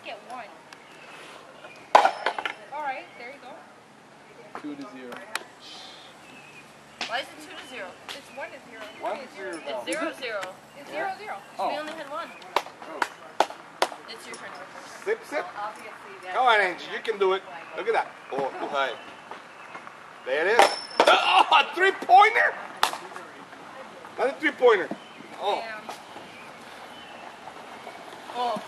get 1. Alright, there you go. 2-0. Why is it 2-0? It's 1-0. 1-0. It's 0-0. It's 0-0. We only had 1. It's your turn. Sip, sip. Come on, Angie, you can do it. Look at that. Oh, too high. There it is. Oh, a 3-pointer. Another 3-pointer. Oh. Damn. Oh.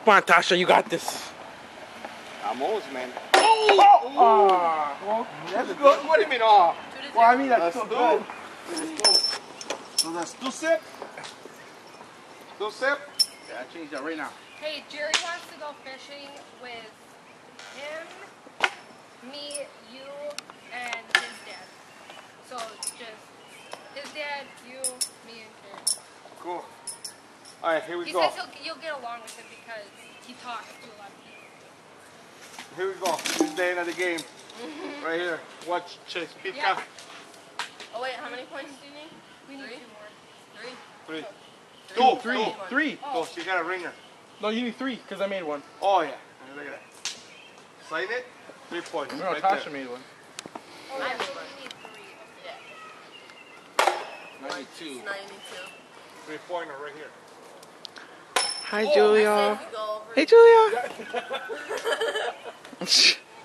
Come on, Tasha, you got this. Vamos, man. Oh! Well, That's good. What do you mean, oh? well, I mean, that's Let's still do. good. So that's 2 sip. 2 sip. Yeah, I changed that right now. Hey, Jerry wants to go fishing with him, me, you, and his dad. So just his dad, you, me, and Jerry. Cool. All right, here we He go. says you'll get along with him because he talks to a lot of people. Here we go. This is the end of the game. Right here. Watch Chase. Pizza. Yeah. Oh wait, how many points do you need? We need 2 more. 3? 3. 3. Oh, she got a ringer. No, you need 3 because I made one. Oh, yeah. Look at that. Sign it. 3 points. No, right Tasha there. made one. Oh, I yeah, made so one. we need 3. 92. 92. 3-pointer right here. Hi, I Julia. said we go over. Hey, Julia.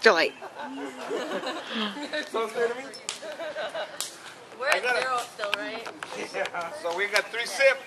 Julie. So say to me. We're at 0 still, right? Yeah. So we got 3 sip.